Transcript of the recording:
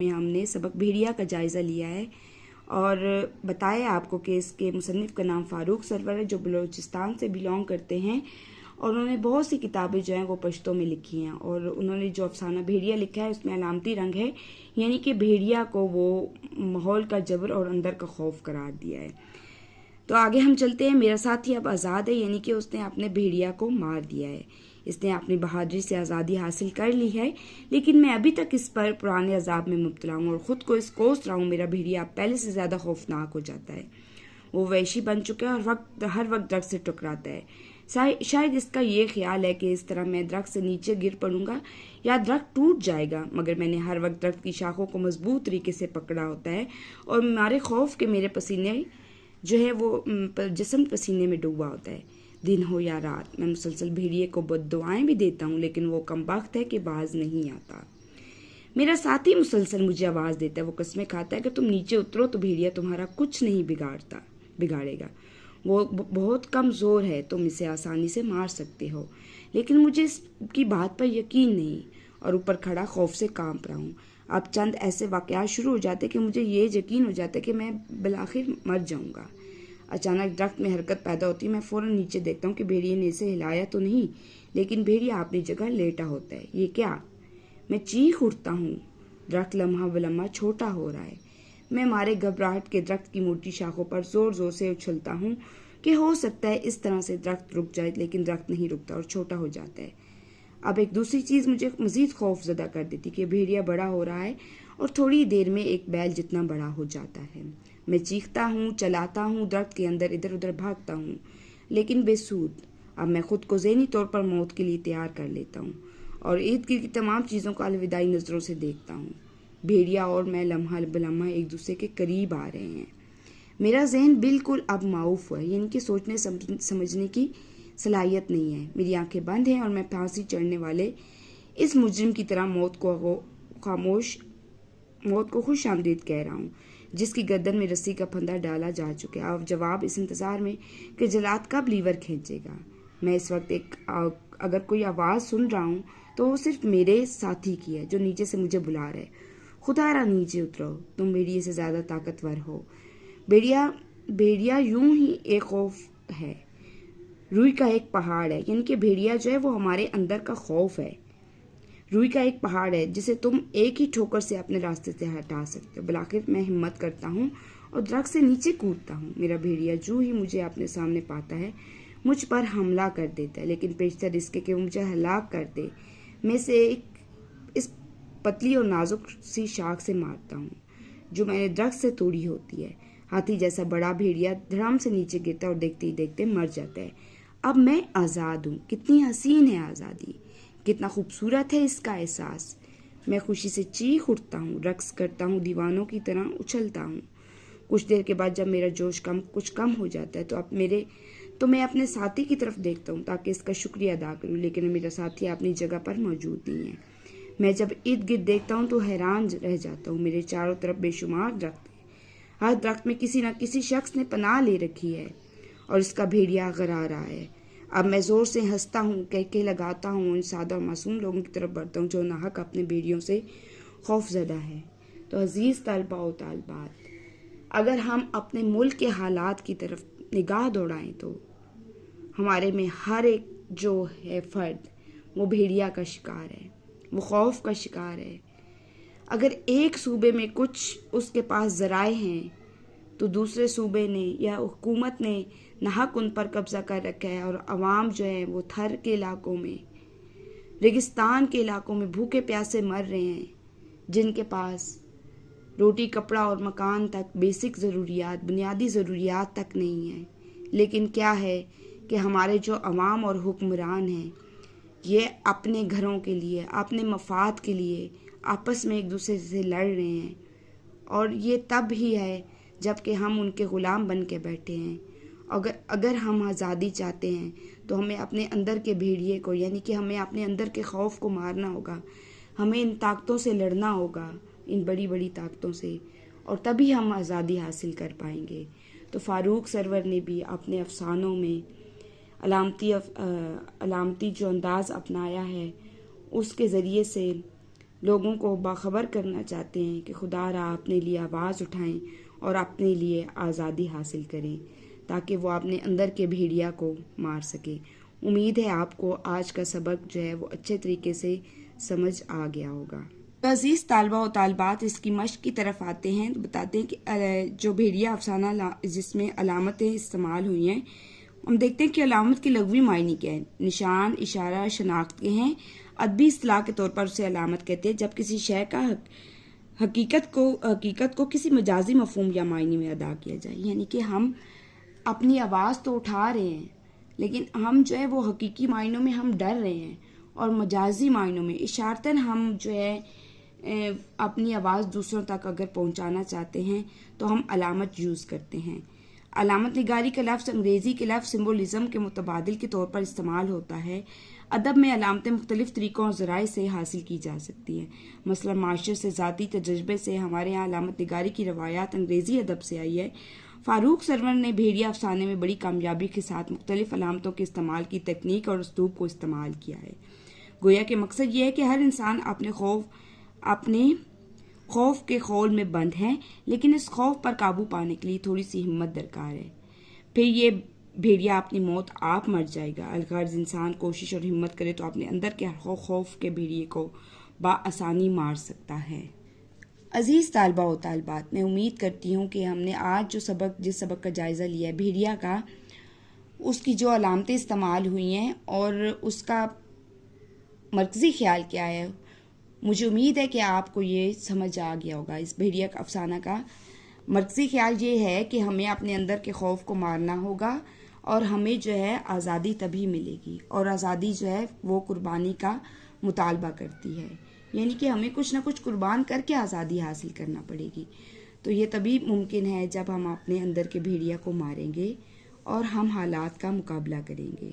میں ہم نے سبق بھیڑیا کا جائزہ لیا ہے اور بتایا آپ کو کہ اس کے مصنف کا نام فاروق سرور ہے، جو بلوچستان سے بیلونگ کرتے ہیں، اور انہوں نے بہت سی کتابیں جو ہیں وہ پشتوں میں لکھی ہیں، اور انہوں نے جو افسانہ بھیڑیا لکھا ہے اس میں علامتی رنگ ہے، یعنی کہ بھیڑیا کو وہ ماحول کا جبر اور اندر کا خوف قرار دیا ہے۔ تو آگے ہم چلتے ہیں۔ میرا ساتھی اب آزاد ہے، یعنی کہ اس نے اپنے بھیڑیا کو مار دیا ہے، اس نے اپنی بہادری سے آزادی حاصل کر لی ہے، لیکن میں ابھی تک اس پر پرانے عذاب میں مبتلا ہوں اور خود کو اس کوس رہا ہوں۔ میرا بھیڑیا اب پہلے سے زیادہ خوفناک ہو جاتا ہے، وہ وحشی بن چکا ہے اور ہر وقت درخت سے ٹکراتا ہے۔ شاید اس کا یہ خیال ہے کہ اس طرح میں درخت سے نیچے گر پڑوں گا یا درخت ٹوٹ جائے گا، مگر میں نے ہر وقت درخت کی شاخوں کو مضبوط طریقے سے پکڑا ہوتا ہے اور مارے خوف کے میرے پسینے جو ہے وہ جسم پسینے میں ڈوبا ہوتا ہے۔ دن ہو یا رات میں مسلسل بھیڑیے کو بد دعائیں بھی دیتا ہوں، لیکن وہ کم بخت ہے کہ باز نہیں آتا۔ میرا ساتھی مسلسل مجھے آواز دیتا ہے، وہ قسمیں کھاتا ہے کہ تم نیچے اترو تو بھیڑیا تمہارا کچھ نہیں بگاڑے گا، وہ بہت کم زور ہے، تم اسے آسانی سے مار سکتے ہو۔ لیکن مجھے اس کی بات پر یقین نہیں اور اوپر کھڑا خوف سے کانپ رہا ہوں۔ اب چند ایسے واقعات شروع ہو جاتے کہ مجھے یہ یقین ہو جاتا ہے کہ میں بالآخر مر جاؤں گا۔ اچانک درخت میں حرکت پیدا ہوتی ہے، میں فوراً نیچے دیکھتا ہوں کہ بھیڑیے نے اسے ہلایا تو نہیں، لیکن بھیڑیا اپنی جگہ لیٹا ہوتا ہے۔ یہ کیا؟ میں چیخ اٹھتا ہوں۔ درخت لمحہ بلمحہ چھوٹا ہو رہا ہے۔ میں مارے گھبراہٹ کے درخت کی موٹی شاخوں پر زور زور سے اچھلتا ہوں کہ ہو سکتا ہے اس طرح سے درخت رک جائے، لیکن درخت نہیں رکتا اور چھوٹا ہو جاتا ہے۔ اب ایک دوسری چیز مجھے مزید خوف زدہ کر دیتی کہ بھیڑیا بڑا ہو رہا ہے اور تھوڑی دیر میں ایک بیل جتنا بڑا ہو جاتا ہے۔ میں چیختا ہوں، چلاتا ہوں، درخت کے اندر ادھر ادھر بھاگتا ہوں، لیکن بے سود۔ اب میں خود کو ذہنی طور پر موت کے لیے تیار کر لیتا ہوں اور ارد گرد کی تمام چیزوں کو الوداعی نظروں سے دیکھتا ہوں۔ بھیڑیا اور میں لمحہ بلمحہ ایک دوسرے کے قریب آ رہے ہیں۔ میرا ذہن بالکل اب معاف ہے، یعنی کہ سوچنے سمجھنے کی صلاحیت نہیں ہے۔ میری آنکھیں بند ہیں اور میں پھانسی چڑھنے والے اس مجرم کی طرح موت کو خوش آمدید کہہ رہا ہوں، جس کی گردن میں رسی کا پھندا ڈالا جا چکا ہے، اور جواب اس انتظار میں کہ جلاد کب لیور کھینچے گا۔ میں اس وقت اگر کوئی آواز سن رہا ہوں تو وہ صرف میرے ساتھی کی ہے، جو نیچے سے مجھے بلا رہا ہے۔ خدا را نیچے اترو، تم بھیڑیے سے زیادہ طاقتور ہو۔ بھیڑیا یوں ہی ایک خوف ہے، روئی کا ایک پہاڑ ہے، یعنی کہ بھیڑیا جو ہے وہ ہمارے اندر کا خوف ہے، روئی کا ایک پہاڑ ہے جسے تم ایک ہی ٹھوکر سے اپنے راستے سے ہٹا سکتے ہو۔ بالآخر میں ہمت کرتا ہوں اور درخت سے نیچے کودتا ہوں۔ میرا بھیڑیا جو ہی مجھے اپنے سامنے پاتا ہے مجھ پر حملہ کر دیتا ہے، لیکن پیشتر اس کے کہ وہ مجھے ہلاک کر دے، میں سے اس پتلی اور نازک سی شاخ سے مارتا ہوں جو میں نے درخت سے توڑی ہوتی ہے۔ ہاتھی جیسا بڑا بھیڑیا دھڑام سے نیچے گرتا اور دیکھتے ہی دیکھتے مر جاتا ہے۔ اب میں آزاد ہوں۔ کتنی حسین ہے آزادی، کتنا خوبصورت ہے اس کا احساس۔ میں خوشی سے چیخ اٹھتا ہوں، رقص کرتا ہوں، دیوانوں کی طرح اچھلتا ہوں۔ کچھ دیر کے بعد جب میرا جوش کچھ کم ہو جاتا ہے تو میں اپنے ساتھی کی طرف دیکھتا ہوں تاکہ اس کا شکریہ ادا کروں، لیکن میرا ساتھی اپنی جگہ پر موجود نہیں ہے۔ میں جب ارد گرد دیکھتا ہوں تو حیران رہ جاتا ہوں۔ میرے چاروں طرف بے شمار درخت ہیں، ہر درخت میں کسی نہ کسی شخص نے پناہ لے رکھی ہے اور اس کا بھیڑیا غرا رہا ہے۔ اب میں زور سے ہنستا ہوں، کہکے لگاتا ہوں، ان سادہ اور معصوم لوگوں کی طرف بڑھتا ہوں جو ناحق اپنے بھیڑیوں سے خوف زدہ ہے۔ تو عزیز طلباء و طالبات، اگر ہم اپنے ملک کے حالات کی طرف نگاہ دوڑائیں تو ہمارے میں ہر ایک جو ہے فرد وہ بھیڑیا کا شکار ہے، وہ خوف کا شکار ہے۔ اگر ایک صوبے میں کچھ اس کے پاس ذرائع ہیں تو دوسرے صوبے نے یا حکومت نے ناحق ان پر قبضہ کر رکھا ہے، اور عوام جو ہے وہ تھر کے علاقوں میں، ریگستان کے علاقوں میں بھوکے پیاسے مر رہے ہیں، جن کے پاس روٹی کپڑا اور مکان تک بیسک ضروریات، بنیادی ضروریات تک نہیں ہیں۔ لیکن کیا ہے کہ ہمارے جو عوام اور حکمران ہیں یہ اپنے گھروں کے لیے، اپنے مفاد کے لیے آپس میں ایک دوسرے سے لڑ رہے ہیں، اور یہ تب ہی ہے جب کہ ہم ان کے غلام بن کے بیٹھے ہیں۔ اگر ہم آزادی چاہتے ہیں تو ہمیں اپنے اندر کے بھیڑیے کو، یعنی کہ ہمیں اپنے اندر کے خوف کو مارنا ہوگا، ہمیں ان طاقتوں سے لڑنا ہوگا، ان بڑی بڑی طاقتوں سے، اور تبھی ہم آزادی حاصل کر پائیں گے۔ تو فاروق سرور نے بھی اپنے افسانوں میں علامتی جو انداز اپنایا ہے اس کے ذریعے سے لوگوں کو باخبر کرنا چاہتے ہیں کہ خدا را اپنے لیے آواز اٹھائیں اور اپنے لیے آزادی حاصل کریں تاکہ وہ اپنے اندر کے بھیڑیا کو مار سکے۔ امید ہے آپ کو آج کا سبق جو ہے وہ اچھے طریقے سے سمجھ آ گیا ہوگا۔ تو عزیز طالبہ و طالبات اس کی مشق کی طرف آتے ہیں، تو بتاتے ہیں کہ جو بھیڑیا افسانہ جس میں علامتیں استعمال ہوئی ہیں، ہم دیکھتے ہیں کہ علامت کے لغوی معنی کیا ہے۔ نشان، اشارہ، شناخت کے ہیں۔ ادبی اصطلاح کے طور پر اسے علامت کہتے ہیں جب کسی شے کا حقیقت کو کسی مجازی مفہوم یا معنی میں ادا کیا جائے، یعنی کہ ہم اپنی آواز تو اٹھا رہے ہیں لیکن ہم جو ہے وہ حقیقی معنوں میں ہم ڈر رہے ہیں، اور مجازی معنوں میں اشارتاً ہم جو ہے اپنی آواز دوسروں تک اگر پہنچانا چاہتے ہیں تو ہم علامت یوز کرتے ہیں۔ علامت نگاری کا لفظ انگریزی کے لفظ سمبولزم کے متبادل کے طور پر استعمال ہوتا ہے۔ ادب میں علامتیں مختلف طریقوں اور ذرائع سے حاصل کی جا سکتی ہیں، مثلا معاشرے سے، ذاتی تجربے سے۔ ہمارے یہاں علامت نگاری کی روایات انگریزی ادب سے آئی ہے۔ فاروق سرور نے بھیڑیا افسانے میں بڑی کامیابی کے ساتھ مختلف علامتوں کے استعمال کی تکنیک اور اسلوب کو استعمال کیا ہے۔ گویا کہ مقصد یہ ہے کہ ہر انسان اپنے خوف کے خول میں بند ہے، لیکن اس خوف پر قابو پانے کے لیے تھوڑی سی ہمت درکار ہے، پھر یہ بھیڑیا اپنی موت آپ مر جائے گا۔ الغرض انسان کوشش اور ہمت کرے تو اپنے اندر کے خوف کے بھیڑیے کو بآسانی مار سکتا ہے۔ عزیز طالبہ و طالبات، میں امید کرتی ہوں کہ ہم نے آج جس سبق کا جائزہ لیا ہے بھیڑیا کا، اس کی جو علامتیں استعمال ہوئی ہیں اور اس کا مرکزی خیال کیا ہے، مجھے امید ہے کہ آپ کو یہ سمجھ آ گیا ہوگا۔ اس بھیڑیا کا افسانہ کا مرکزی خیال یہ ہے کہ ہمیں اپنے اندر کے خوف کو مارنا ہوگا اور ہمیں جو ہے آزادی تبھی ملے گی، اور آزادی جو ہے وہ قربانی کا مطالبہ کرتی ہے، یعنی کہ ہمیں کچھ نہ کچھ قربان کر کے آزادی حاصل کرنا پڑے گی۔ تو یہ تبھی ممکن ہے جب ہم اپنے اندر کے بھیڑیا کو ماریں گے اور ہم حالات کا مقابلہ کریں گے۔